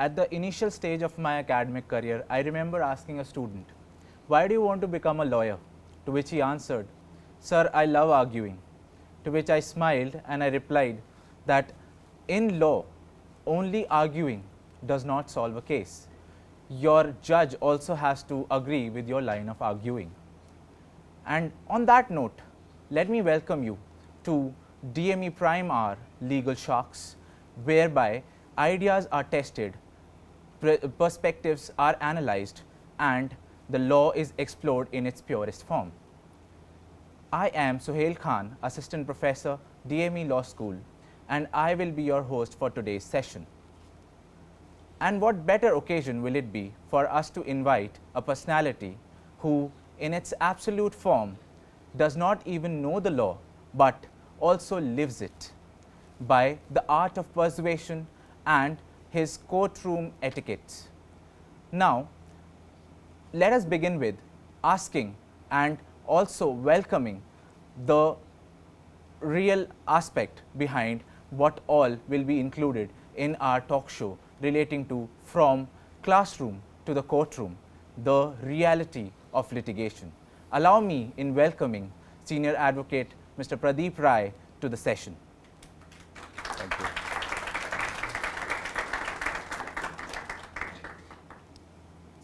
At the initial stage of my academic career, I remember asking a student, "Why do you want to become a lawyer?" To which he answered, "Sir, I love arguing." To which I smiled and I replied that in law, only arguing does not solve a case. Your judge also has to agree with your line of arguing. And on that note, let me welcome you to DME Prime Hour Legal Shocks, whereby ideas are tested, perspectives are analyzed, and the law is explored in its purest form. I am Suhail Khan, Assistant Professor, DME Law School, and I will be your host for today's session. And what better occasion will it be for us to invite a personality who, in its absolute form, does not even know the law but also lives it by the art of persuasion and his courtroom etiquette. Now, let us begin with asking and also welcoming the real aspect behind what all will be included in our talk show relating to from classroom to the courtroom, the reality of litigation. Allow me in welcoming Senior Advocate Mr. Pradeep Rai to the session. Thank you.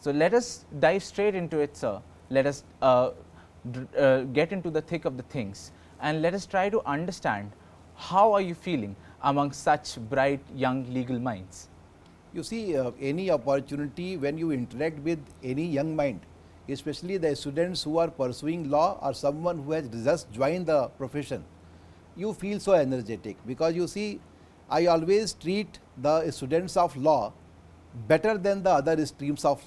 So let us dive straight into it, sir. Let us get into the thick of the things, and let us try to understand how are you feeling among such bright young legal minds. You see, any opportunity when you interact with any young mind, especially the students who are pursuing law or someone who has just joined the profession, you feel so energetic, because you see, I always treat the students of law better than the other streams of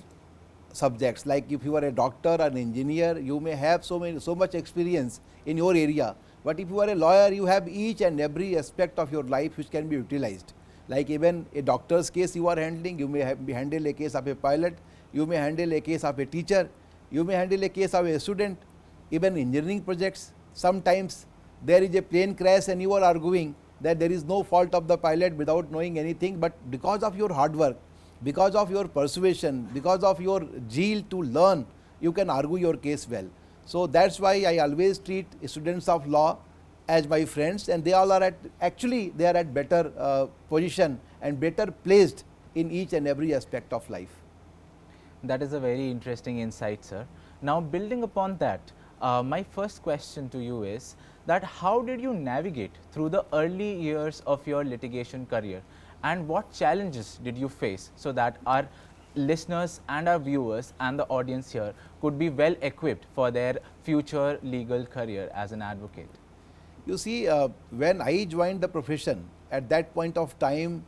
subjects. Like if you are a doctor or an engineer, you may have so much experience in your area, but if you are a lawyer, you have each and every aspect of your life which can be utilized. Like even a doctor's case you are handling, you may handle a case of a pilot, you may handle a case of a teacher, you may handle a case of a student. Even engineering projects, sometimes there is a plane crash and you are arguing that there is no fault of the pilot without knowing anything, but because of your hard work, because of your persuasion, because of your zeal to learn, you can argue your case well. So that's why I always treat students of law as my friends, and they all are they are at better position and better placed in each and every aspect of life. That is a very interesting insight, sir. Now, building upon that, my first question to you is that how did you navigate through the early years of your litigation career, and what challenges did you face so that our listeners and our viewers and the audience here could be well equipped for their future legal career as an advocate? You see, when I joined the profession, at that point of time,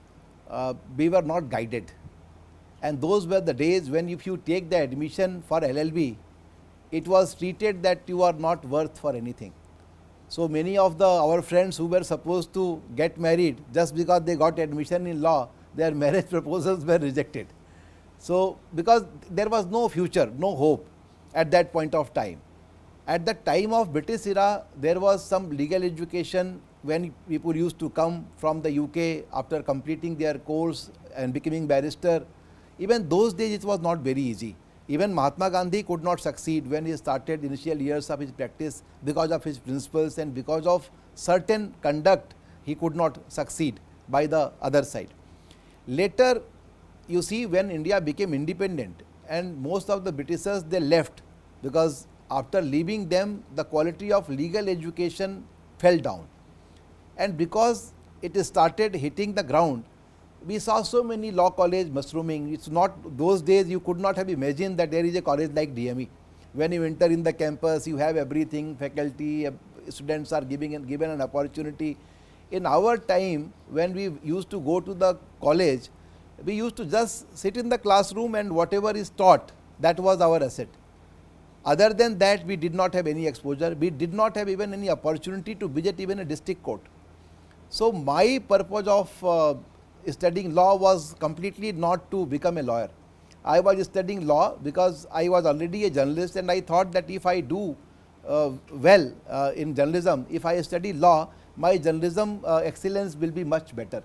we were not guided. And those were the days when if you take the admission for LLB, it was treated that you are not worth for anything. So many of our friends who were supposed to get married, just because they got admission in law, their marriage proposals were rejected. So because there was no future, no hope at that point of time. At the time of British era, there was some legal education when people used to come from the UK after completing their course and becoming barrister. Even those days it was not very easy. Even Mahatma Gandhi could not succeed when he started initial years of his practice because of his principles, and because of certain conduct he could not succeed by the other side. Later, you see, when India became independent and most of the Britishers, they left, because after leaving them, the quality of legal education fell down. And because it started hitting the ground, we saw so many law college mushrooming. It's not, those days you could not have imagined that there is a college like DME. When you enter in the campus, you have everything, faculty, students are given an opportunity. In our time, when we used to go to the college, we used to just sit in the classroom and whatever is taught, that was our asset. Other than that, we did not have any exposure. We did not have even any opportunity to visit even a district court. So my purpose of studying law was completely not to become a lawyer. I was studying law because I was already a journalist, and I thought that if I do well in journalism, if I study law, my journalism excellence will be much better.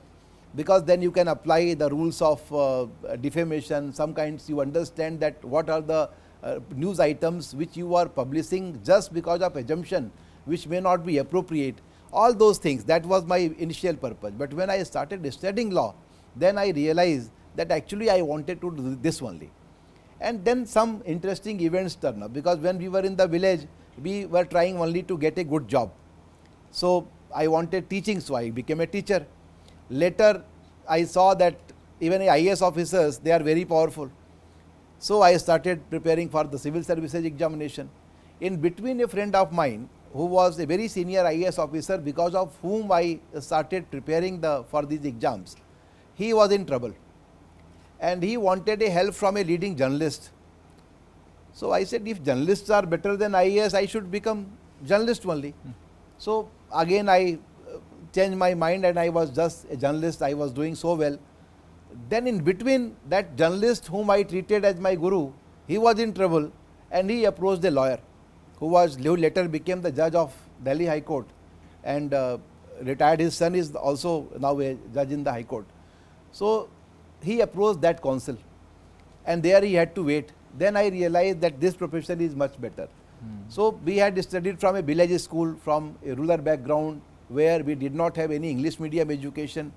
because then you can apply the rules of defamation. Some kinds you understand that what are the news items which you are publishing just because of assumption which may not be appropriate. All those things, that was my initial purpose. But when I started studying law, then I realized that actually I wanted to do this only. And then some interesting events turn up, because when we were in the village, we were trying only to get a good job. So I wanted teaching, so I became a teacher. Later I saw that even IAS officers, they are very powerful. So I started preparing for the civil services examination. In between, a friend of mine who was a very senior IAS officer, because of whom I started preparing for these exams, he was in trouble and he wanted a help from a leading journalist. So I said, if journalists are better than IAS, I should become journalist only. So again I changed my mind and I was just a journalist. I was doing so well. Then in between, that journalist whom I treated as my guru, he was in trouble and he approached a lawyer who later became the judge of Delhi High Court and retired. His son is also now a judge in the High Court. So he approached that counsel and there he had to wait. Then I realized that this profession is much better. So we had studied from a village school, from a rural background where we did not have any English medium education.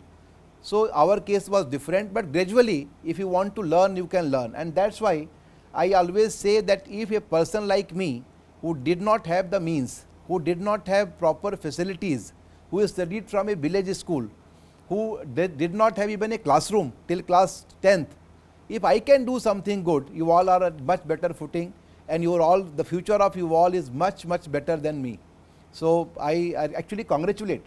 So our case was different, but gradually if you want to learn, you can learn. And that's why I always say that if a person like me, who did not have the means, who did not have proper facilities, who studied from a village school, who did not have even a classroom till class 10th, if I can do something good, you all are at much better footing and the future of you all is much, much better than me. So I actually congratulate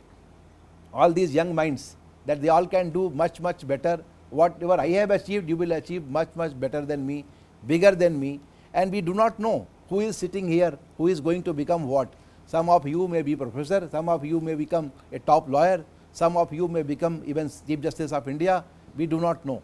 all these young minds that they all can do much, much better. Whatever I have achieved, you will achieve much, much better than me, bigger than me. And we do not know who is sitting here, who is going to become what. Some of you may be professor, some of you may become a top lawyer, some of you may become even Chief Justice of India. We do not know.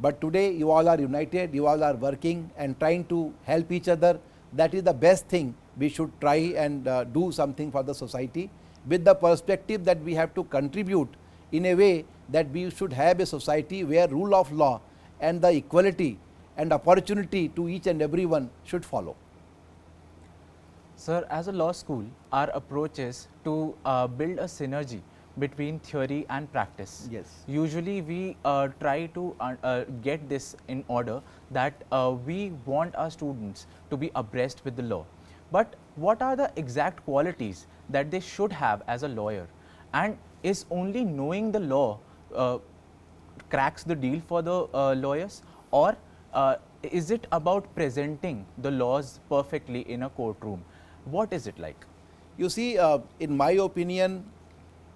But today you all are united, you all are working and trying to help each other. That is the best thing. We should try and do something for the society with the perspective that we have to contribute in a way that we should have a society where rule of law and the equality and opportunity to each and everyone should follow. Sir, as a law school, our approach is to build a synergy between theory and practice. Yes. Usually we try to get this in order that we want our students to be abreast with the law. But what are the exact qualities that they should have as a lawyer? And is only knowing the law cracks the deal for the lawyers, or is it about presenting the laws perfectly in a courtroom? What is it like? You see, in my opinion,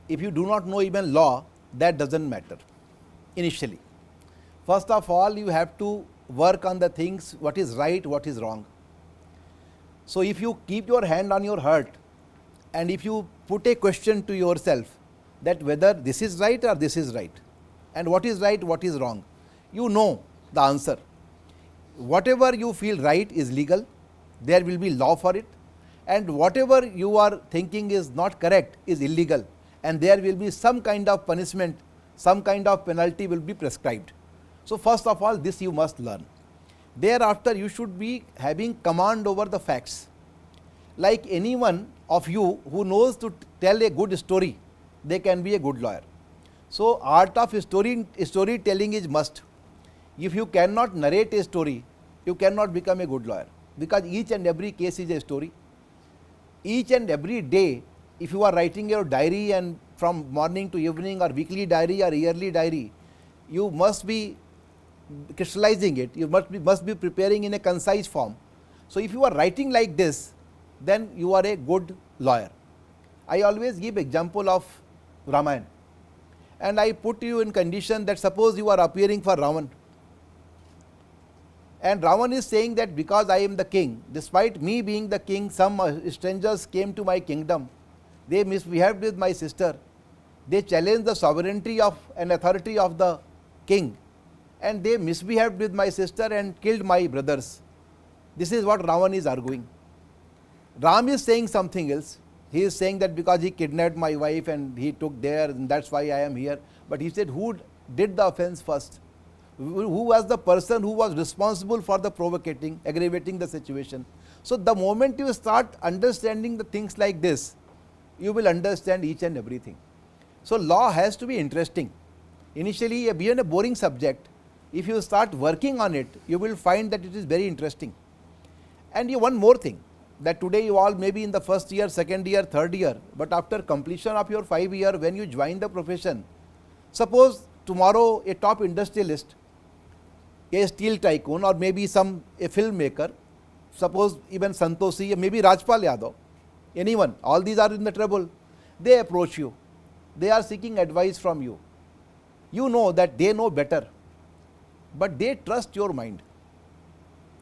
if you do not know even law, that doesn't matter initially. First of all, you have to work on the things, what is right, what is wrong. So if you keep your hand on your heart and if you put a question to yourself that whether this is right or this is right, and what is right, what is wrong, you know the answer. Whatever you feel right is legal, there will be law for it, and whatever you are thinking is not correct is illegal, and there will be some kind of punishment, some kind of penalty will be prescribed. So first of all, this you must learn. Thereafter, you should be having command over the facts. Like anyone of you who knows to tell a good story, they can be a good lawyer. So art of storytelling is must. If you cannot narrate a story, you cannot become a good lawyer, because each and every case is a story. Each and every day, if you are writing your diary and from morning to evening, or weekly diary or yearly diary, you must be crystallizing it, you must be preparing in a concise form. So if you are writing like this, then you are a good lawyer. I always give example of Ramayana, and I put you in condition that suppose you are appearing for Ravan, and Ravan is saying that because I am the king, despite me being the king, some strangers came to my kingdom, they misbehaved with my sister, they challenged the sovereignty of and authority of the king, and they misbehaved with my sister and killed my brothers. This is what Ravan is arguing. Ram is saying something else. He is saying that because he kidnapped my wife and he took there, and that's why I am here. But he said, who did the offense first, who was the person who was responsible for the provocating, aggravating the situation. So, the moment you start understanding the things like this, you will understand each and everything. So, law has to be interesting. Initially, even a boring subject, if you start working on it, you will find that it is very interesting. And one more thing, that today you all may be in the first year, second year, third year, but after completion of your 5 year, when you join the profession, suppose tomorrow a top industrialist, a steel tycoon, or maybe a filmmaker, suppose even Santoshi, maybe Rajpal Yadav, anyone, all these are in the trouble. They approach you, they are seeking advice from you. You know that they know better, but they trust your mind.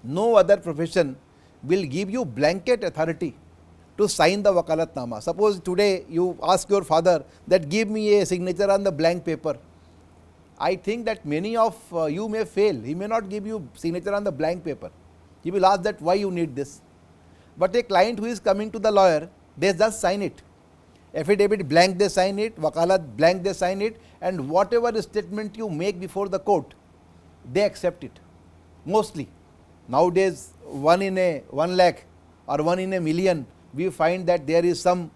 No other profession will give you blanket authority to sign the wakalatnama. Suppose today you ask your father that give me a signature on the blank paper. I think that many of you may fail. He may not give you signature on the blank paper. He will ask that why you need this. But a client who is coming to the lawyer, they just sign it. Affidavit blank they sign it, wakalat blank they sign it, and whatever statement you make before the court, they accept it. Mostly. Nowadays, 1 in 1 lakh or 1 in a million, we find that there is some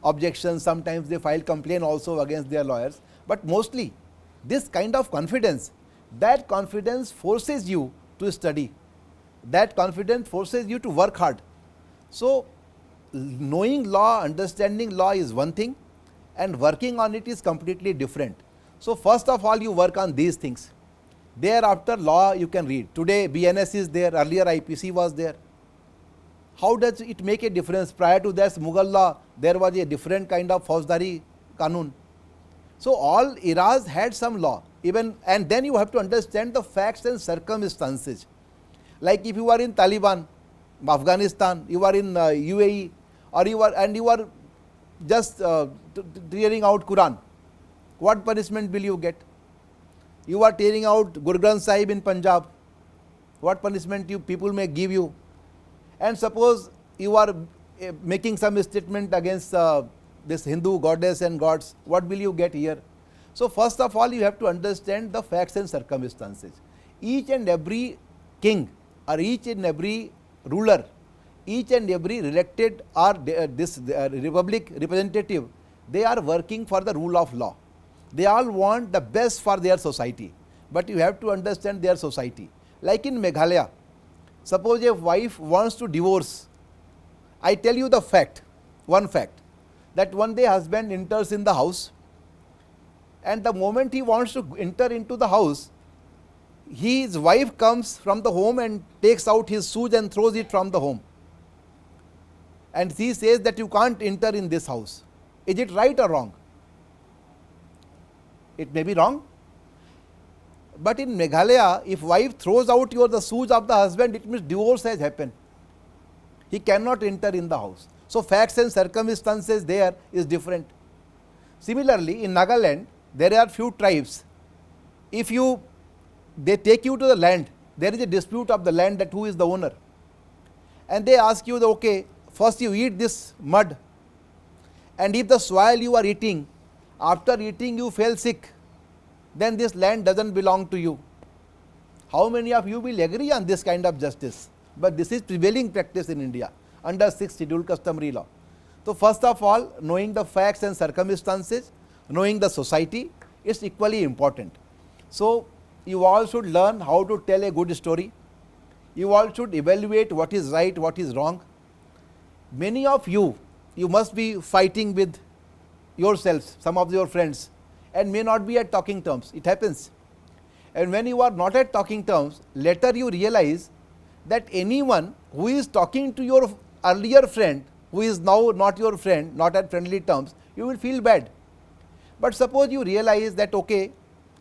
objection. Sometimes they file complaint also against their lawyers. But mostly, this kind of confidence, that confidence forces you to study. That confidence forces you to work hard. So, knowing law, understanding law is one thing, and working on it is completely different. So, first of all, you work on these things. Thereafter, law you can read. Today, BNS is there, earlier IPC was there. How does it make a difference? Prior to that, Mughal law, there was a different kind of Fauzdari Kanun. So, all eras had some law, even, and then you have to understand the facts and circumstances. Like if you are in Taliban, Afghanistan, you are in UAE, or you are just tearing out Quran, what punishment will you get? You are tearing out Guru Granth Sahib in Punjab, what punishment people may give you? And suppose you are making some statement against this Hindu goddess and gods, what will you get here? So, first of all, you have to understand the facts and circumstances. Each and every king or each and every ruler, each and every elected or this republic representative, they are working for the rule of law. They all want the best for their society, but you have to understand their society. Like in Meghalaya, suppose a wife wants to divorce. I tell you the fact, one fact, that one day husband enters in the house, and the moment he wants to enter into the house, his wife comes from the home and takes out his shoes and throws it from the home. And she says that you can't enter in this house. Is it right or wrong? It may be wrong. But in Meghalaya, if wife throws out the shoes of the husband, it means divorce has happened. He cannot enter in the house. So, facts and circumstances there is different. Similarly, in Nagaland, there are few tribes. If they take you to the land, there is a dispute of the land that who is the owner. And they ask you, okay, first you eat this mud, and if the soil you are eating, after eating you fell sick, then this land doesn't belong to you. How many of you will agree on this kind of justice? But this is prevailing practice in India under 6th Schedule customary law. So, first of all, knowing the facts and circumstances, knowing the society is equally important. So, you all should learn how to tell a good story. You all should evaluate what is right, what is wrong. Many of you must be fighting with yourselves, some of your friends, and may not be at talking terms. It happens. And when you are not at talking terms, later you realize that anyone who is talking to your earlier friend, who is now not your friend, not at friendly terms, you will feel bad. But suppose you realize that, okay,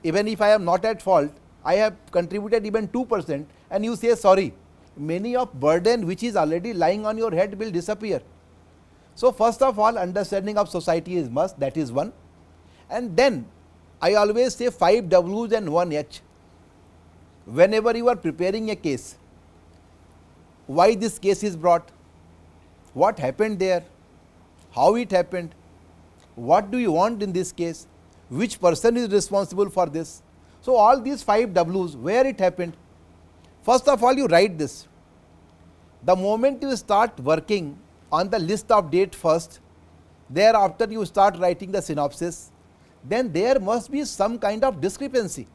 even if I am not at fault, I have contributed even 2%, and you say sorry, many of burden which is already lying on your head will disappear. So, first of all, understanding of society is must, that is one. And then I always say 5 W's and 1 H. Whenever you are preparing a case, why this case is brought, what happened there, how it happened, what do you want in this case, which person is responsible for this, So, all these 5 W's, where it happened? First of all, you write this. The moment you start working on the list of date first, thereafter you start writing the synopsis, then there must be some kind of discrepancy.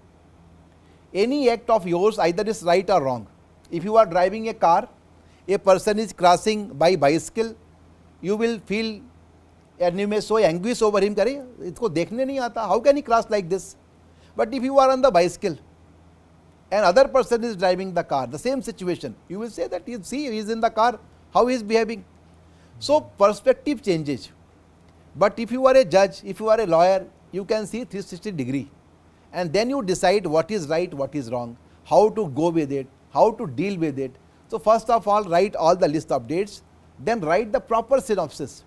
Any act of yours either is right or wrong. If you are driving a car, a person is crossing by bicycle, you will feel and you may show anguish over him, करे इसको देखने नहीं आता, how can he cross like this? But if you are on the bicycle and other person is driving the car, the same situation, you will say that you see he is in the car, how he is behaving. So perspective changes. But if you are a judge, if you are a lawyer, you can see 360 degree, and then you decide what is right, what is wrong, how to go with it, how to deal with it. So first of all, write all the list of dates, then write the proper synopsis.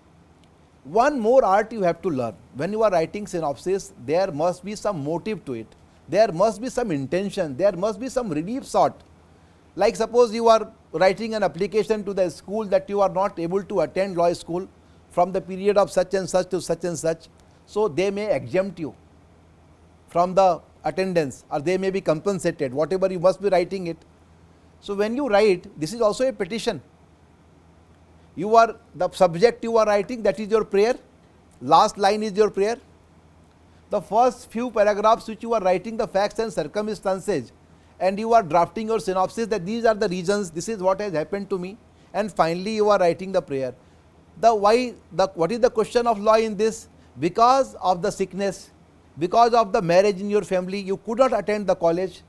One more art you have to learn. When you are writing synopsis, there must be some motive to it. There must be some intention. There must be some relief sought. Like suppose you are writing an application to the school that you are not able to attend law school from the period of such and such to such and such. So they may exempt you from the attendance, or they may be compensated, whatever you must be writing it. So when you write, this is also a petition. You are the subject you are writing, that is your prayer. Last line is your prayer. The first few paragraphs which you are writing the facts and circumstances, and you are drafting your synopsis that these are the reasons, this is what has happened to me, and finally you are writing the prayer. What is the question of law in this? Because of the sickness, because of the marriage in your family, you could not attend the college,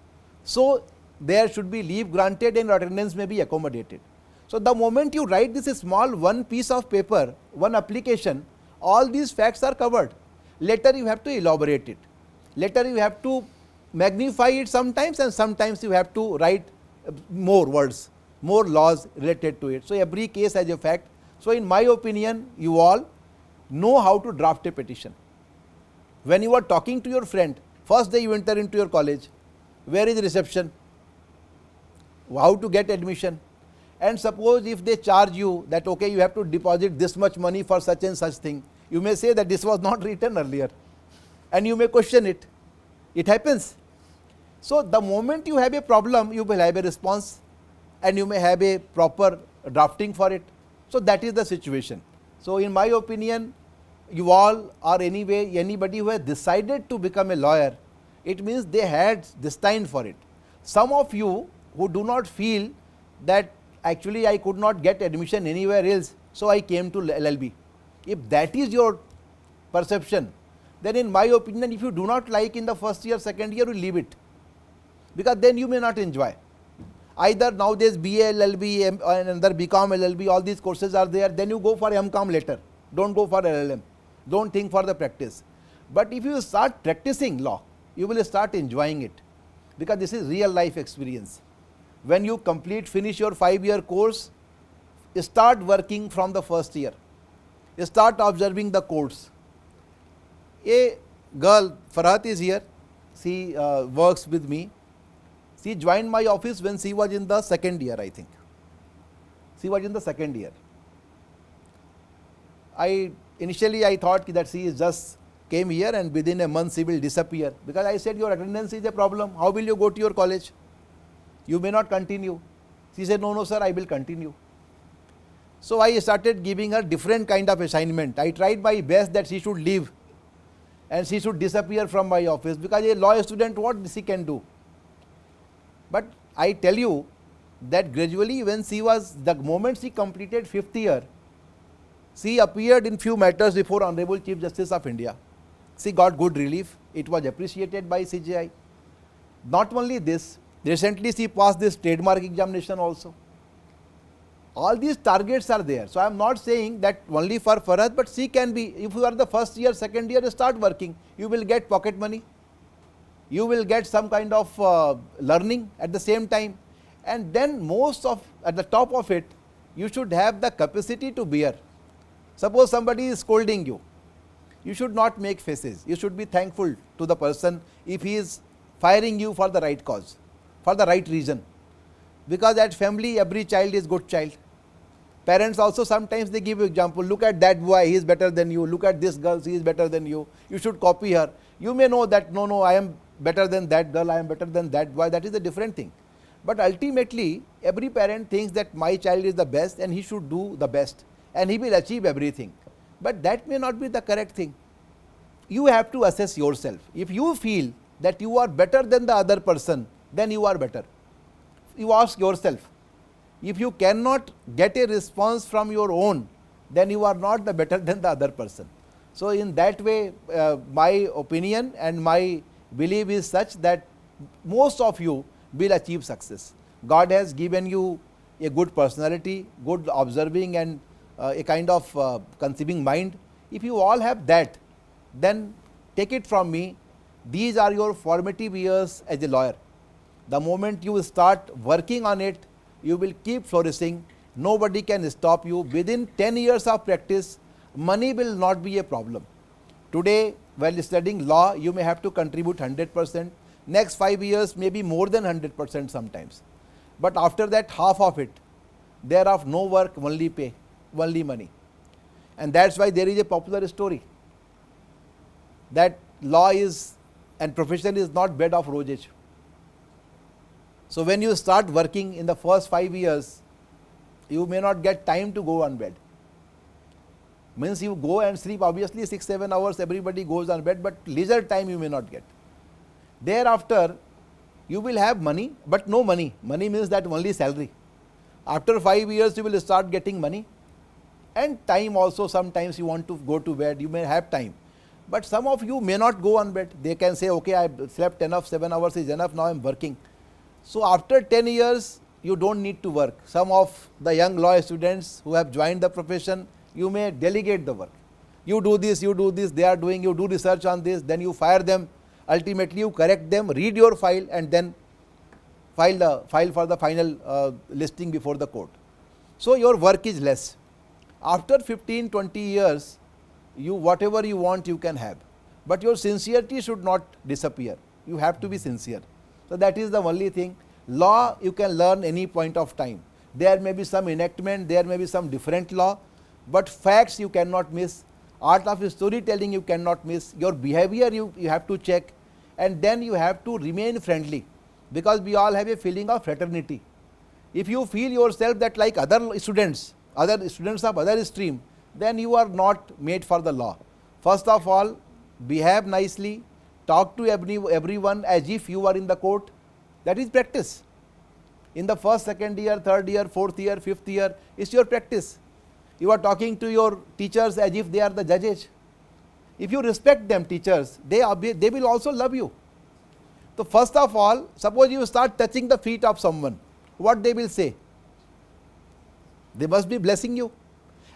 so there should be leave granted and attendance may be accommodated. So the moment you write this small one piece of paper, one application, all these facts are covered. Later you have to elaborate it. Later you have to magnify it sometimes, and sometimes you have to write more words, more laws related to it. So every case has a fact. So in my opinion, you all know how to draft a petition. When you are talking to your friend, first day you enter into your college, where is reception? How to get admission? And suppose if they charge you that okay, you have to deposit this much money for such and such thing, you may say that this was not written earlier, and you may question it. It happens. So the moment you have a problem, you will have a response, and you may have a proper drafting for it. So that is the situation. So in my opinion, you all or anybody who has decided to become a lawyer, it means they had destined for it. Some of you who do not feel that actually I could not get admission anywhere else, so I came to LLB. If that is your perception, then in my opinion, if you do not like in the first year, second year, you leave it, because then you may not enjoy. Either now there is BA LLB and another BCom LLB, all these courses are there, then you go for MCom later, do not go for LLM, do not think for the practice. But if you start practicing law, you will start enjoying it, because this is real life experience. When you finish your 5-year course, start working from the first year, start observing the courts. A girl, Farhat, is here, she works with me. She joined my office when she was in the second year, I think. She was in the second year. Initially I thought that she is just came here and within a month she will disappear, because I said your attendance is a problem, how will you go to your college? You may not continue. She said, no, sir, I will continue. So I started giving her different kind of assignment. I tried my best that she should leave and she should disappear from my office, because a law student, what she can do? But I tell you that gradually when the moment she completed 5th year, she appeared in few matters before Honorable Chief Justice of India. She got good relief. It was appreciated by CJI. Not only this, recently she passed this trademark examination also. All these targets are there. So I am not saying that only for Farhat, but she can be, if you are the first year, second year, start working, you will get pocket money. You will get some kind of learning at the same time, and then at the top of it, you should have the capacity to bear. Suppose somebody is scolding you, you should not make faces. You should be thankful to the person if he is firing you for the right cause, for the right reason. Because at family, every child is good child. Parents also sometimes they give you example, look at that boy, he is better than you, look at this girl, she is better than you, you should copy her. You may know that no, I am better than that girl, I am better than that boy, that is a different thing. But ultimately, every parent thinks that my child is the best and he should do the best and he will achieve everything. But that may not be the correct thing. You have to assess yourself. If you feel that you are better than the other person, then you are better. You ask yourself. If you cannot get a response from your own, then you are not the better than the other person. So in that way, my opinion and my belief is such that most of you will achieve success. God has given you a good personality, good observing and a kind of conceiving mind. If you all have that, then take it from me, these are your formative years as a lawyer. The moment you start working on it, you will keep flourishing. Nobody can stop you. Within 10 years of practice, money will not be a problem. Today, while studying law, you may have to contribute 100%. Next 5 years, maybe more than 100% sometimes. But after that, half of it, thereof no work, only pay, only money. And that's why there is a popular story that law is and profession is not bed of roses. So when you start working in the first 5 years, you may not get time to go on bed. Means you go and sleep obviously 6-7 hours, everybody goes on bed, but leisure time you may not get. Thereafter, you will have money, but no money. Money means that only salary. After 5 years, you will start getting money and time also. Sometimes you want to go to bed, you may have time. But some of you may not go on bed. They can say, okay, I slept enough, 7 hours is enough, now I am working. So after 10 years, you don't need to work. Some of the young law students who have joined the profession, you may delegate the work. You do this, they are doing, you do research on this, then you fire them. Ultimately, you correct them, read your file and then file for the final listing before the court. So your work is less. After 15-20 years, you whatever you want you can have. But your sincerity should not disappear. You have to be sincere. So that is the only thing. Law you can learn any point of time. There may be some enactment, there may be some different law, but facts you cannot miss. Art of storytelling you cannot miss. Your behavior you have to check, and then you have to remain friendly, because we all have a feeling of fraternity. If you feel yourself that like other students of other stream, then you are not made for the law. First of all, behave nicely, talk to everyone as if you are in the court. That is practice. In the first, second year, third year, fourth year, fifth year, it's your practice. You are talking to your teachers as if they are the judges. If you respect them, teachers, they will also love you. So first of all, suppose you start touching the feet of someone, what they will say? They must be blessing you.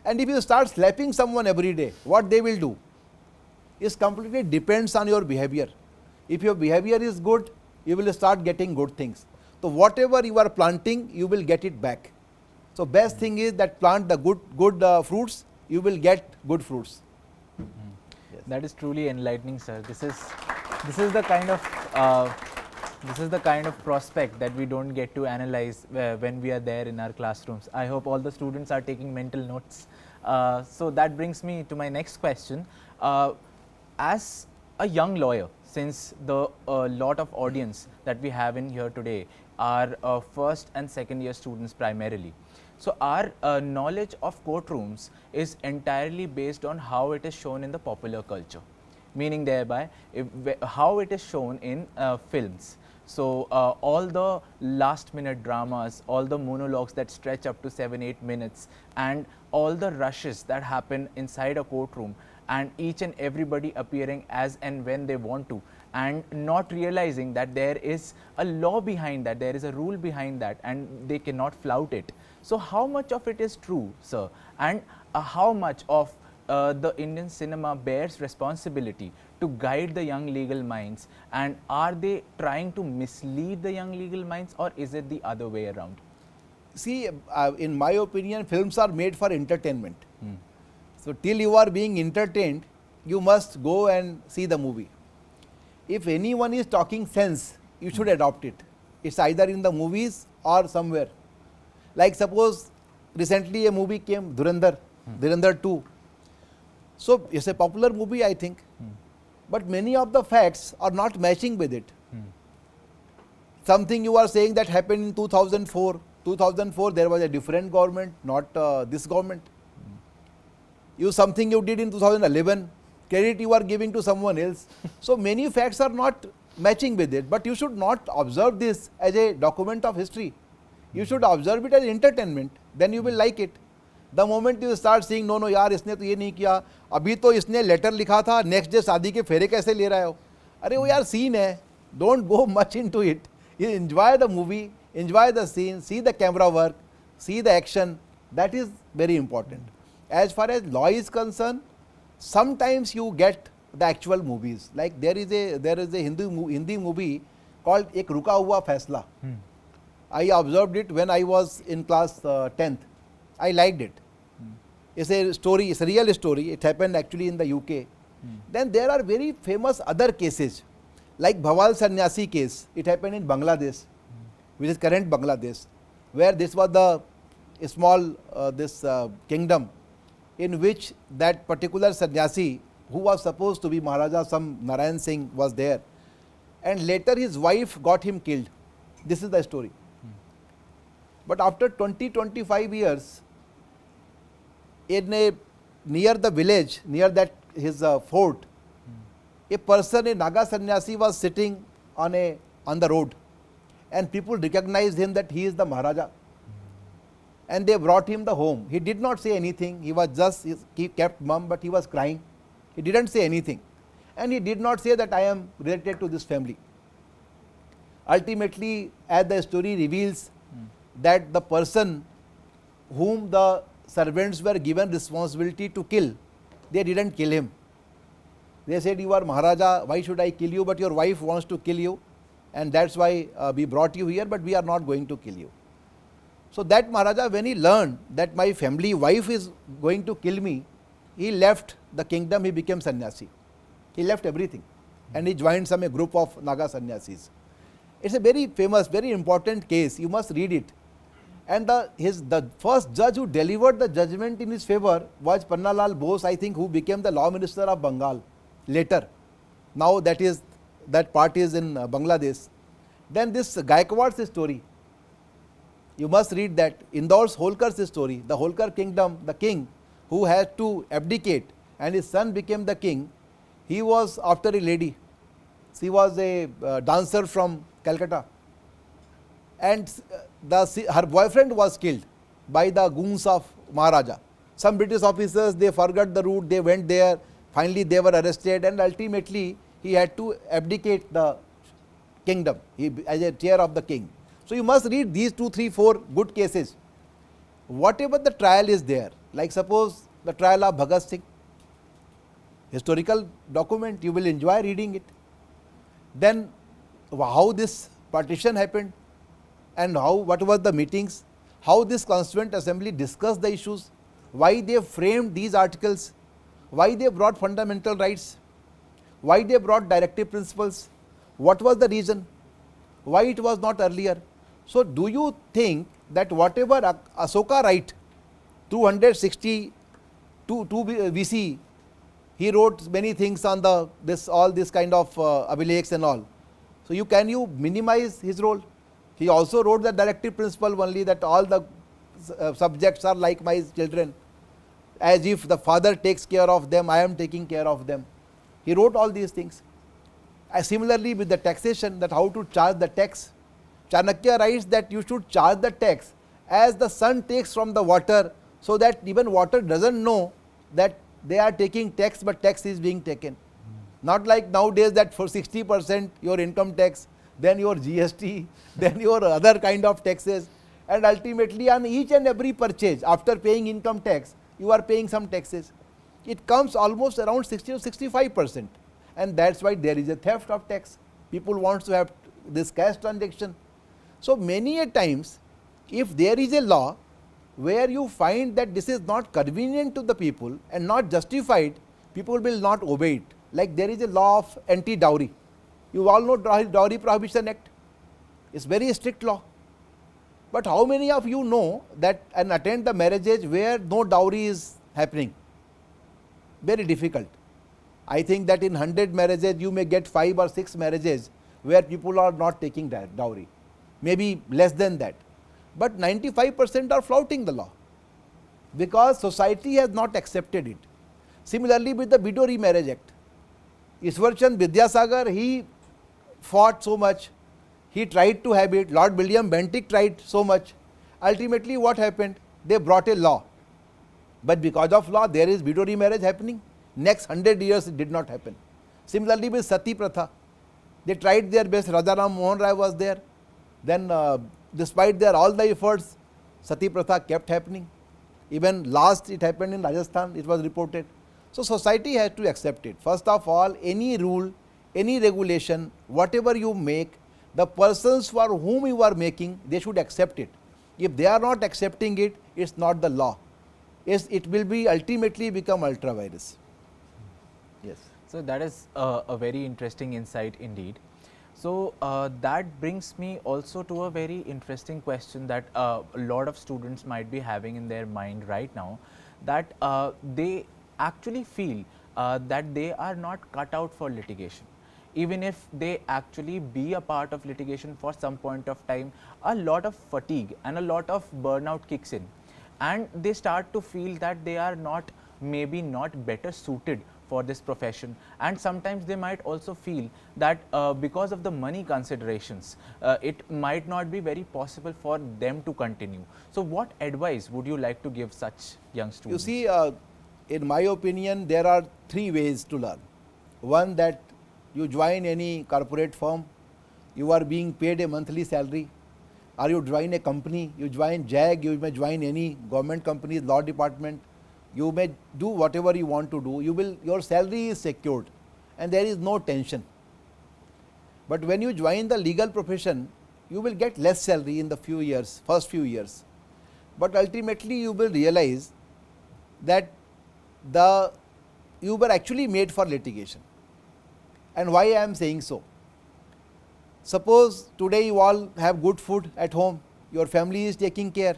And if you start slapping someone every day, what they will do? It completely depends on your behavior. If your behavior is good, you will start getting good things. So whatever you are planting, you will get it back. So best thing is that plant the good fruits, you will get good fruits. Yes. That is truly enlightening, sir. This is the kind of prospect that we don't get to analyze when we are there in our classrooms. I hope all the students are taking mental notes. So that brings me to my next question. As a young lawyer, since the lot of audience that we have in here today are first and second year students primarily. So our knowledge of courtrooms is entirely based on how it is shown in the popular culture, meaning thereby how it is shown in films. So all the last minute dramas, all the monologues that stretch up to 7-8 minutes, and all the rushes that happen inside a courtroom, and each and everybody appearing as and when they want to, and not realizing that there is a law behind that, there is a rule behind that, and they cannot flout it. So how much of it is true, sir, and how much of the Indian cinema bears responsibility to guide the young legal minds, and are they trying to mislead the young legal minds, or is it the other way around? See, in my opinion, films are made for entertainment. So till you are being entertained, you must go and see the movie. If anyone is talking sense, you should adopt it. It's either in the movies or somewhere. Like suppose recently a movie came, Dhurandhar 2. So it's a popular movie, I think. But many of the facts are not matching with it. Something you are saying that happened in 2004. 2004 there was a different government, not this government. Something you did in 2011, credit you are giving to someone else. So many facts are not matching with it, but you should not observe this as a document of history. You should observe it as entertainment, then you will like it. The moment you start seeing, no यार इसने तो ये नहीं किया, अभी तो इसने letter लिखा था, नेक्स्ट डे शादी के फेरे कैसे ले रहा हो, अरे वो यार सीन है, don't go much into it. You enjoy the movie, enjoy the scene, see the camera work, see the action, that is very important. As far as law is concerned, sometimes you get the actual movies, like there is a Hindi movie called Ek Ruka Hua Faisla. I observed it when I was in class 10th. I liked it. It's a story, it's a real story. It happened actually in the UK. Then there are very famous other cases, like Bhawal Sannyasi case. It happened in Bangladesh, which is current Bangladesh, where this was the small kingdom in which that particular sannyasi, who was supposed to be Maharaja, some Narayan Singh was there, and later his wife got him killed. This is the story. But after 20-25 years, near the village, near that his fort, a person, a Naga sannyasi, was sitting on the road, and people recognized him that he is the Maharaja, and they brought him the home. He did not say anything. He was just, he kept mum, but he was crying. He didn't say anything, and he did not say that I am related to this family. Ultimately, as the story reveals, that the person whom the servants were given responsibility to kill, they didn't kill him. They said, you are Maharaja, why should I kill you, but your wife wants to kill you, and that's why we brought you here, but we are not going to kill you. So that Maharaja, when he learned that my family wife is going to kill me, he left the kingdom, he became sannyasi. He left everything, and he joined a group of Naga sannyasis. It's a very famous, very important case. You must read it. And the first judge who delivered the judgment in his favor was Pannalal Bose, I think, who became the law minister of Bengal later. Now that part is in Bangladesh. Then this Gaikwad's story, you must read that. Indore's Holkar's story, the Holkar kingdom, the king who had to abdicate and his son became the king. He was after a lady. She was a dancer from Calcutta, and her boyfriend was killed by the goons of Maharaja. Some British officers, they forgot the route, they went there, finally they were arrested, and ultimately he had to abdicate the kingdom as a chair of the king. So you must read these 2, 3, 4 good cases. Whatever the trial is there, like suppose the trial of Bhagat Singh, historical document, you will enjoy reading it. Then how this partition happened, and what were the meetings, how this Constituent Assembly discussed the issues, why they framed these articles, why they brought fundamental rights, why they brought directive principles, what was the reason, why it was not earlier. So do you think that whatever Asoka wrote 262 BC, he wrote many things on all this kind of abhileks and all. So can you minimize his role? He also wrote the directive principle only, that all the subjects are like my children. As if the father takes care of them, I am taking care of them. He wrote all these things. Similarly with the taxation, that how to charge the tax. Chanakya writes that you should charge the tax as the sun takes from the water, so that even water doesn't know that they are taking tax, but tax is being taken. Not like nowadays that for 60% your income tax, then your GST, then your other kind of taxes, and ultimately on each and every purchase after paying income tax, you are paying some taxes. It comes almost around 60 to 65%, and that's why there is a theft of tax. People want to have this cash transaction. So many a times, if there is a law where you find that this is not convenient to the people and not justified, people will not obey it. Like there is a law of anti-dowry. You all know Dowry Prohibition Act. It's very strict law. But how many of you know that and attend the marriages where no dowry is happening? Very difficult. I think that in 100 marriages you may get 5 or 6 marriages where people are not taking dowry, maybe less than that. But 95% are flouting the law because society has not accepted it. Similarly, with the Widow Remarriage Act, Ishwarchand Vidyasagar, he fought so much, he tried to have it, Lord William Bentinck tried so much. Ultimately, what happened? They brought a law. But because of law, there is widow remarriage happening. Next 100 years, it did not happen. Similarly, with Sati Pratha, they tried their best. Rajaram Mohan Rai was there. Then, despite their all the efforts, Sati Pratha kept happening. Even last, it happened in Rajasthan, it was reported. So, society has to accept it. First of all, any rule, any regulation, whatever you make, the persons for whom you are making, they should accept it. If they are not accepting it, it's not the law. Yes, it will be ultimately become ultra virus. Yes. So that is a very interesting insight indeed. So that brings me also to a very interesting question that a lot of students might be having in their mind right now, that they actually feel that they are not cut out for litigation. Even if they actually be a part of litigation for some point of time, a lot of fatigue and a lot of burnout kicks in, and they start to feel that they are not, maybe not better suited for this profession, and sometimes they might also feel that because of the money considerations, it might not be very possible for them to continue. So what advice would you like to give such young students? You see, in my opinion, there are three ways to learn. One, that you join any corporate firm, you are being paid a monthly salary, or you join a company, you join JAG, you may join any government company, law department, you may do whatever you want to do, your salary is secured and there is no tension. But when you join the legal profession, you will get less salary in the first few years. But ultimately you will realize that you were actually made for litigation. And why I am saying so? Suppose today you all have good food at home, your family is taking care.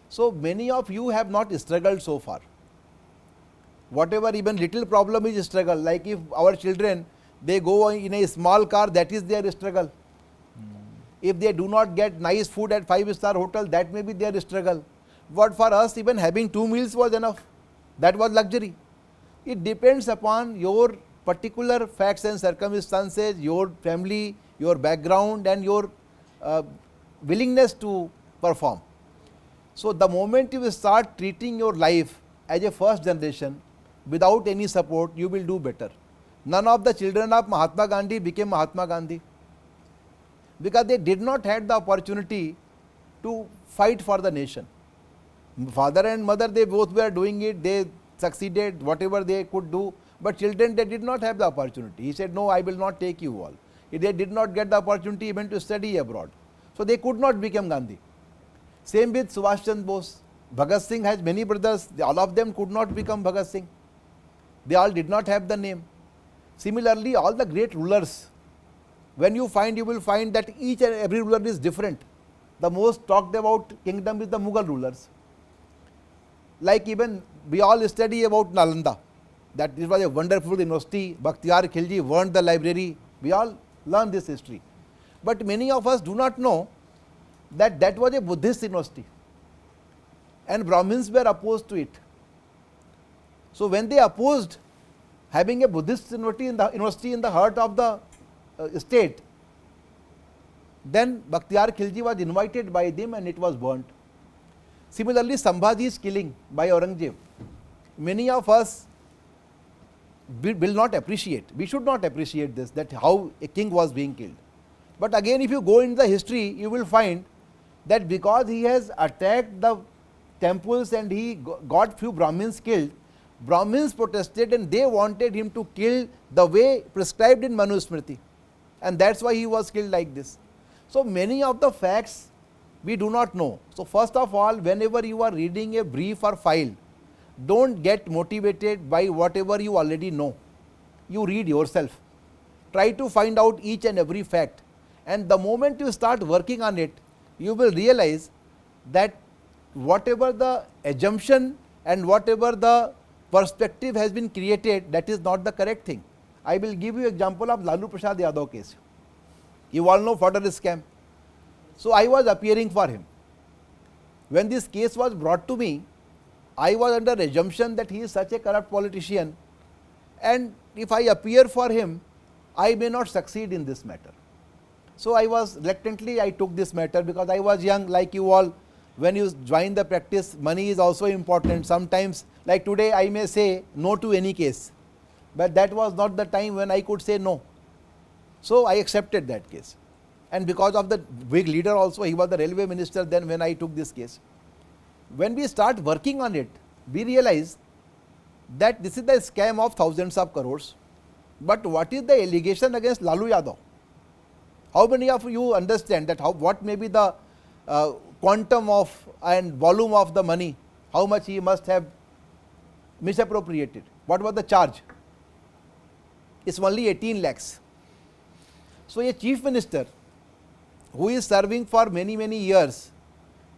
So many of you have not struggled so far. Whatever even little problem is struggle, like if our children, they go in a small car, that is their struggle. If they do not get nice food at 5-star hotel, that may be their struggle. But for us, even having 2 meals was enough. That was luxury. It depends upon your particular facts and circumstances, your family, your background and your willingness to perform. So the moment you start treating your life as a first generation without any support, you will do better. None of the children of Mahatma Gandhi became Mahatma Gandhi because they did not have the opportunity to fight for the nation. Father and mother, they both were doing it, they succeeded whatever they could do. But children, they did not have the opportunity. He said, no, I will not take you all. They did not get the opportunity even to study abroad. So they could not become Gandhi. Same with Subhash Chandra Bose. Bhagat Singh has many brothers. All of them could not become Bhagat Singh. They all did not have the name. Similarly, all the great rulers, when you will find that each and every ruler is different. The most talked about kingdom is the Mughal rulers. Like even we all study about Nalanda. That it was a wonderful university, Bakhtiyar Khilji burned the library, we all learn this history. But many of us do not know that that was a Buddhist university and Brahmins were opposed to it. So when they opposed having a Buddhist university in the heart of the state, then Bakhtiyar Khilji was invited by them and it was burnt. Similarly, Sambhaji's killing by Aurangzeb, many of us will not appreciate. We should not appreciate this, that how a king was being killed. But again, if you go into the history, you will find that because he has attacked the temples and he got few Brahmins killed, Brahmins protested and they wanted him to kill the way prescribed in Manusmriti. And that's why he was killed like this. So many of the facts we do not know. So first of all, whenever you are reading a brief or file, don't get motivated by whatever you already know. You read yourself. Try to find out each and every fact. And the moment you start working on it, you will realize that whatever the assumption and whatever the perspective has been created, that is not the correct thing. I will give you example of Lalu Prasad Yadav case. You all know fraud scam. So I was appearing for him. When this case was brought to me, I was under assumption that he is such a corrupt politician, and if I appear for him, I may not succeed in this matter. So I was reluctantly, I took this matter because I was young like you all. When you join the practice, money is also important. Sometimes, like today, I may say no to any case, but that was not the time when I could say no. So I accepted that case, and because of the big leader also, he was the railway minister then when I took this case. When we start working on it, we realize that this is the scam of thousands of crores. But what is the allegation against Lalu Yadav? How many of you understand that what may be the quantum of and volume of the money, how much he must have misappropriated? What was the charge? It's only 18 lakhs. So a chief minister who is serving for many years,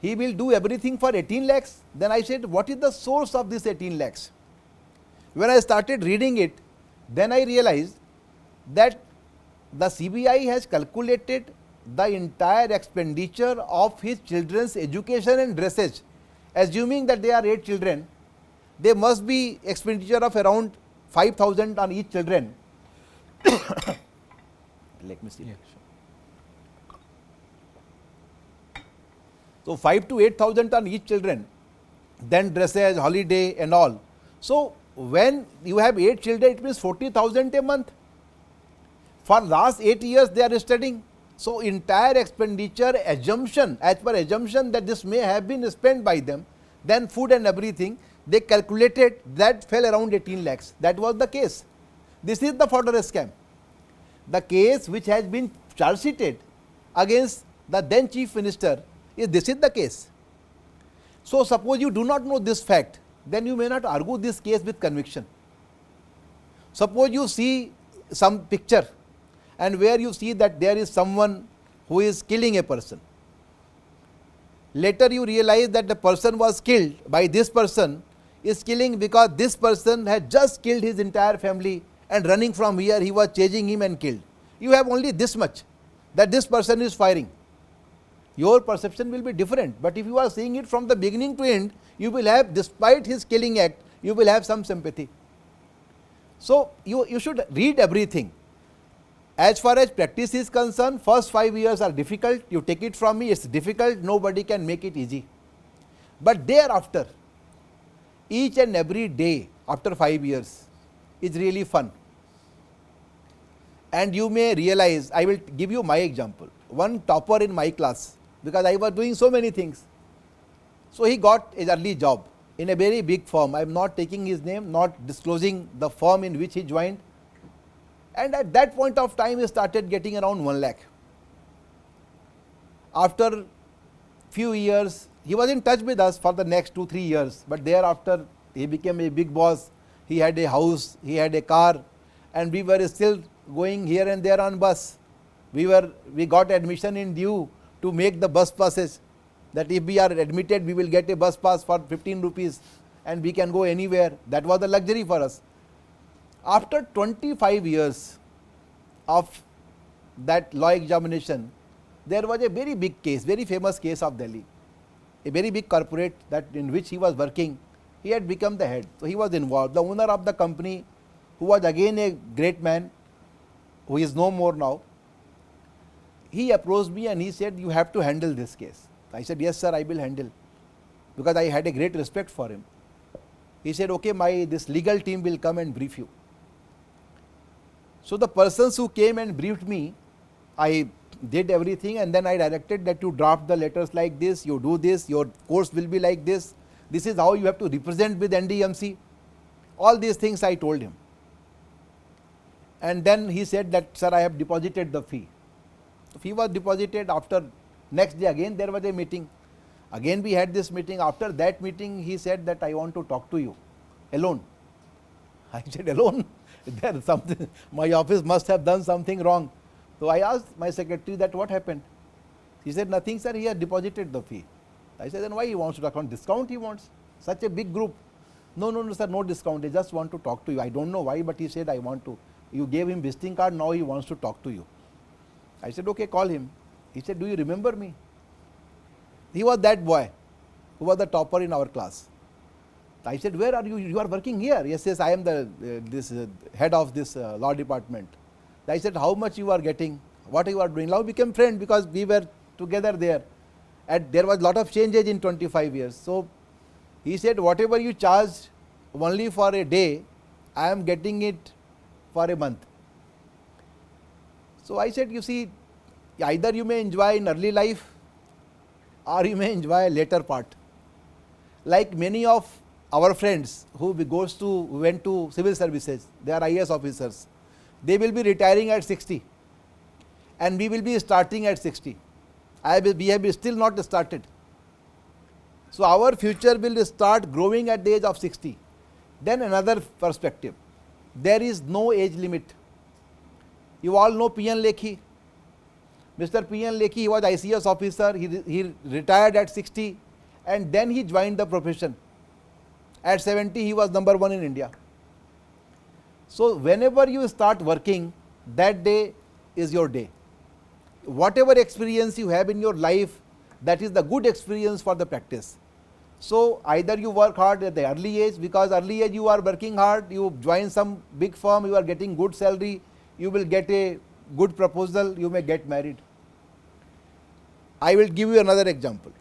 he will do everything for 18 lakhs. Then I said, what is the source of this 18 lakhs? When I started reading it, then I realized that the CBI has calculated the entire expenditure of his children's education and dressage. Assuming that they are 8 children, there must be expenditure of around 5,000 on each children. Let me see. Yeah, sure. So 5 to 8,000 on each children, then dressage, holiday and all. So when you have 8 children, it means 40,000 a month. For last 8 years they are studying. So entire expenditure assumption, as per assumption that this may have been spent by them, then food and everything, they calculated that fell around 18 lakhs. That was the case. This is the fraud scam. The case which has been charge sheeted against the then chief minister is this is the case. So suppose you do not know this fact, then you may not argue this case with conviction. Suppose you see some picture and where you see that there is someone who is killing a person. Later you realize that the person was killed by this person is killing because this person had just killed his entire family and running from here he was chasing him and killed. You have only this much, that this person is firing. Your perception will be different, but if you are seeing it from the beginning to end, you will have, despite his killing act, you will have some sympathy. So you should read everything. As far as practice is concerned, first 5 years are difficult. You take it from me, it's difficult, nobody can make it easy. But thereafter, each and every day after 5 years is really fun. And you may realize, I will give you my example. One topper in my class, because I was doing so many things. So he got an early job in a very big firm. I am not taking his name, not disclosing the firm in which he joined. And at that point of time, he started getting around 1 lakh. After few years, he was in touch with us for the next 2-3 years, but thereafter he became a big boss. He had a house, he had a car, and we were still going here and there on bus. We got admission in due to make the bus passes, that if we are admitted, we will get a bus pass for 15 rupees and we can go anywhere. That was a luxury for us. After 25 years of that law examination, there was a very big case, very famous case of Delhi. A very big corporate that in which he was working, he had become the head. So he was involved. The owner of the company, who was again a great man, who is no more now, he approached me and he said, you have to handle this case. I said, yes sir, I will handle, because I had a great respect for him. He said, okay, this legal team will come and brief you. So the persons who came and briefed me, I did everything, and then I directed that you draft the letters like this, you do this, your course will be like this is how you have to represent with NDMC. All these things I told him. And then he said that, sir, I have deposited the fee. The fee was deposited. After next day again there was a meeting. Again we had this meeting. After that meeting he said that I want to talk to you alone. I said, alone? There is something, my office must have done something wrong. So I asked my secretary that what happened. He said, nothing sir, he has deposited the fee. I said, then why he wants to talk on discount he wants? Such a big group. No sir, no discount, I just want to talk to you. I don't know why, but he said I want to. You gave him visiting card, now he wants to talk to you. I said, okay, call him. He said, do you remember me? He was that boy who was the topper in our class. I said, where are you? You are working here. Yes, yes, I am the head of this law department. I said, how much you are getting? What you are doing? Now we became friends because we were together there. And there was a lot of changes in 25 years. So he said, whatever you charge only for a day, I am getting it for a month. So I said, you see, either you may enjoy in early life or you may enjoy a later part. Like many of our friends who went to civil services, they are IAS officers, they will be retiring at 60 and we will be starting at 60. We have still not started. So our future will start growing at the age of 60. Then another perspective, there is no age limit. You all know P.N. Lekhi. Mr. P.N. Lekhi, he was ICS officer, he retired at 60 and then he joined the profession. At 70 he was number 1 in India. So whenever you start working, that day is your day. Whatever experience you have in your life, that is the good experience for the practice. So either you work hard at the early age, because early age you are working hard, you join some big firm, you are getting good salary, you will get a good proposal, you may get married. I will give you another example.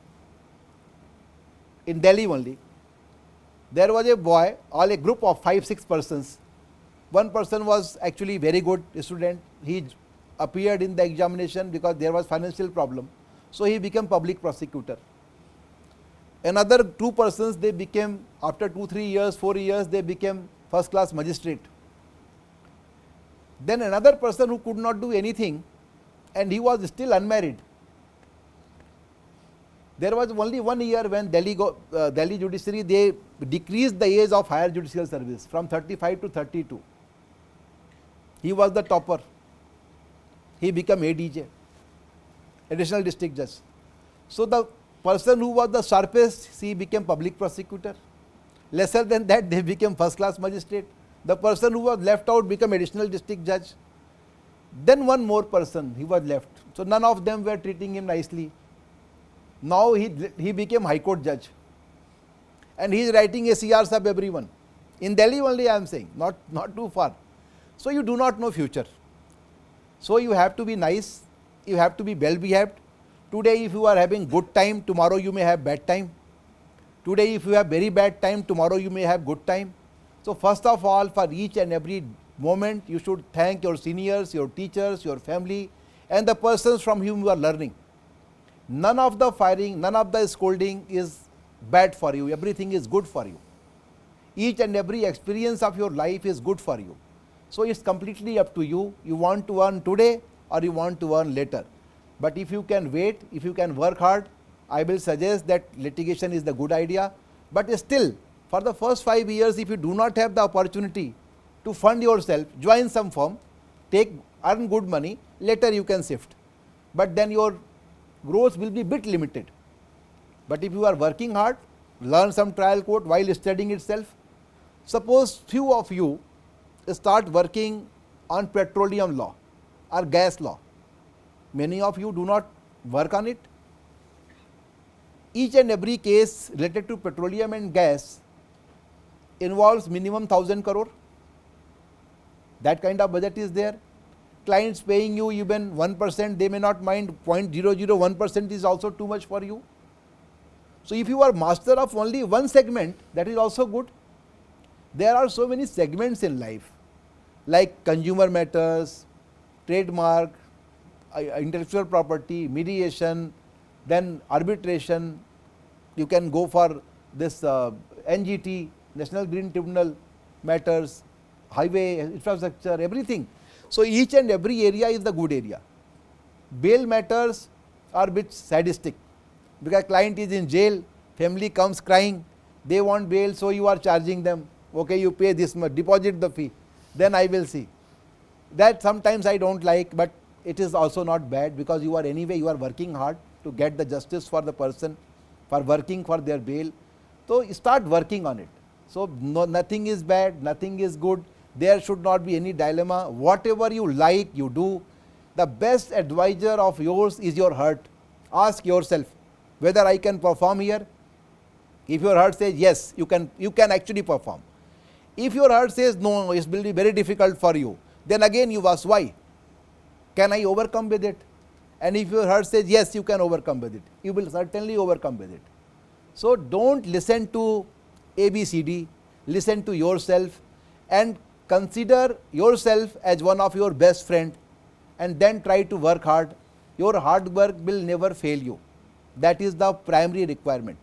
In Delhi only, there was a boy, all a group of 5-6 persons. One person was actually very good student. He appeared in the examination because there was financial problem. So he became public prosecutor. Another 2 persons, they became, after 2-3 years, 4 years, they became first class magistrate. Then another person who could not do anything and he was still unmarried. There was only 1 year when Delhi judiciary, they decreased the age of higher judicial service from 35 to 32. He was the topper. He became ADJ, additional district judge. So the person who was the sharpest, he became public prosecutor. Lesser than that, they became first class magistrate. The person who was left out became additional district judge. Then one more person, he was left. So none of them were treating him nicely. Now he became High Court judge. And he is writing a CR sub everyone. In Delhi only I am saying, not too far. So you do not know future. So you have to be nice, you have to be well behaved. Today if you are having good time, tomorrow you may have bad time. Today if you have very bad time, tomorrow you may have good time. So first of all, for each and every moment, you should thank your seniors, your teachers, your family and the persons from whom you are learning. None of the firing, none of the scolding is bad for you, everything is good for you. Each and every experience of your life is good for you. So it's completely up to you, you want to earn today or you want to earn later. But if you can wait, if you can work hard, I will suggest that litigation is the good idea. But still, for the first 5 years, if you do not have the opportunity to fund yourself, join some firm, earn good money, later you can shift. But then your growth will be bit limited. But if you are working hard, learn some trial court while studying itself. Suppose few of you start working on petroleum law or gas law. Many of you do not work on it. Each and every case related to petroleum and gas involves minimum 1000 crore. That kind of budget is there. Clients paying you even 1%, they may not mind. 0.001% is also too much for you. So if you are master of only one segment, that is also good. There are so many segments in life, like consumer matters, trademark, intellectual property, mediation, then arbitration. You can go for this NGT, National Green Tribunal matters, highway, infrastructure, everything. So each and every area is the good area. Bail matters are a bit sadistic, because client is in jail, family comes crying, they want bail, so you are charging them, okay, you pay this much, deposit the fee, then I will see. That sometimes I don't like, but it is also not bad, because you are anyway, you are working hard to get the justice for the person, for working for their bail. So start working on it. So nothing is bad, nothing is good. There should not be any dilemma. Whatever you like, you do. The best advisor of yours is your heart. Ask yourself whether I can perform here. If your heart says yes, you can actually perform. If your heart says no, it will be very difficult for you, then again you ask why. Can I overcome with it? And if your heart says yes, you can overcome with it, you will certainly overcome with it. So don't listen to ABCD, listen to yourself and consider yourself as one of your best friend, and then try to work hard. Your hard work will never fail you. That is the primary requirement.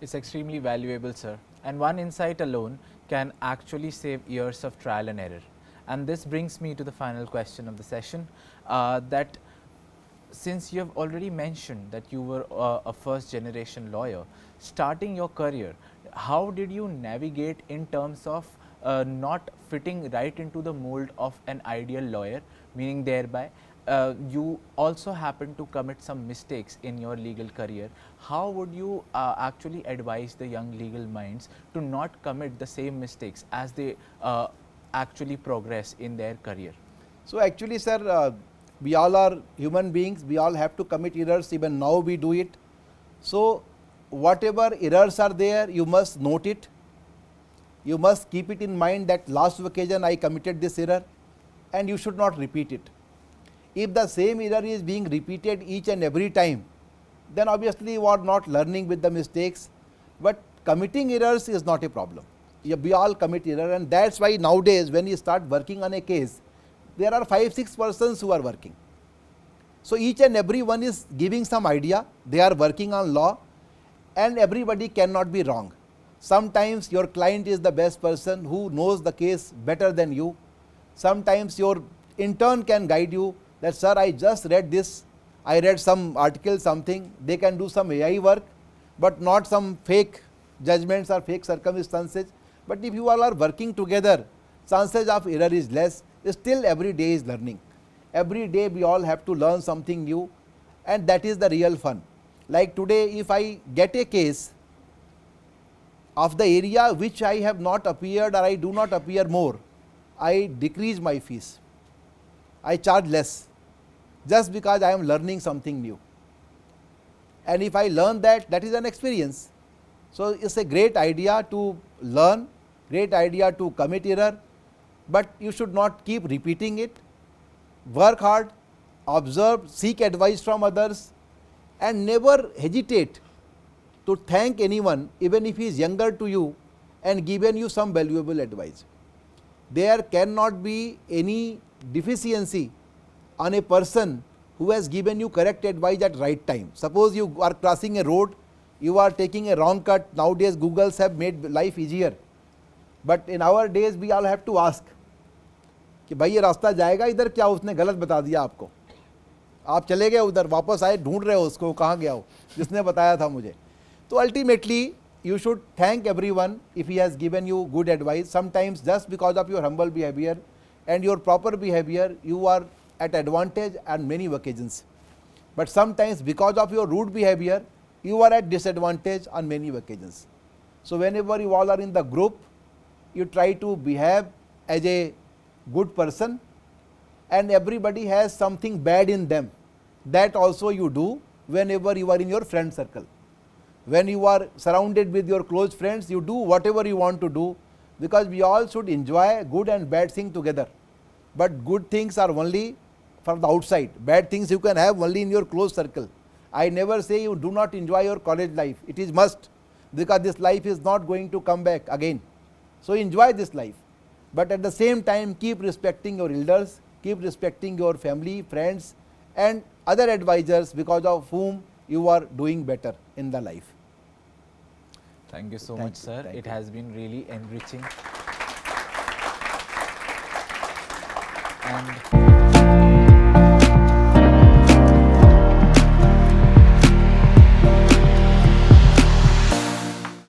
It's extremely valuable, sir. And one insight alone can actually save years of trial and error. And this brings me to the final question of the session, that since you have already mentioned that you were a first generation lawyer, starting your career, how did you navigate in terms of not fitting right into the mold of an ideal lawyer, meaning thereby you also happen to commit some mistakes in your legal career? How would you actually advise the young legal minds to not commit the same mistakes as they actually progress in their career? So actually, sir, we all are human beings, we all have to commit errors, even now we do it. So whatever errors are there, you must note it. You must keep it in mind that last occasion I committed this error, and you should not repeat it. If the same error is being repeated each and every time, then obviously you are not learning with the mistakes. But committing errors is not a problem. We all commit error, and that's why nowadays when you start working on a case, there are 5-6 persons who are working. So each and every one is giving some idea, they are working on law, and everybody cannot be wrong. Sometimes your client is the best person who knows the case better than you. Sometimes your intern can guide you that, sir, I just read this, I read some article, something. They can do some AI work, but not some fake judgments or fake circumstances. But if you all are working together, chances of error is less. Still every day is learning. Every day we all have to learn something new, and that is the real fun. Like today, if I get a case of the area which I have not appeared or I do not appear more, I decrease my fees. I charge less just because I am learning something new. And if I learn that, that is an experience. So it's a great idea to learn, great idea to commit error, but you should not keep repeating it. Work hard, observe, seek advice from others, and never hesitate to thank anyone, even if he is younger to you and given you some valuable advice. There cannot be any deficiency on a person who has given you correct advice at right time. Suppose you are crossing a road, you are taking a wrong cut. Nowadays Googles have made life easier, but in our days we all have to ask कि भाई ये रास्ता जाएगा इधर, क्या उसने गलत बता दिया आपको, आप चले गए उधर, वापस आए, ढूंढ रहे हो उसको, कहाँ गया हो जिसने बताया था मुझे. तो ultimately you should thank everyone if he has given you good advice. Sometimes just because of your humble behavior and your proper behavior, you are at advantage on many occasions. But sometimes because of your rude behavior, you are at disadvantage on many occasions. So whenever you all are in the group, you try to behave as a good person, and everybody has something bad in them. That also you do whenever you are in your friend circle. When you are surrounded with your close friends, you do whatever you want to do, because we all should enjoy good and bad things together. But good things are only from the outside. Bad things you can have only in your close circle. I never say you do not enjoy your college life. It is must, because this life is not going to come back again. So enjoy this life. But at the same time, keep respecting your elders, keep respecting your family, friends, and other advisors because of whom you are doing better in the life. Thank you so much, sir. It has been really enriching. And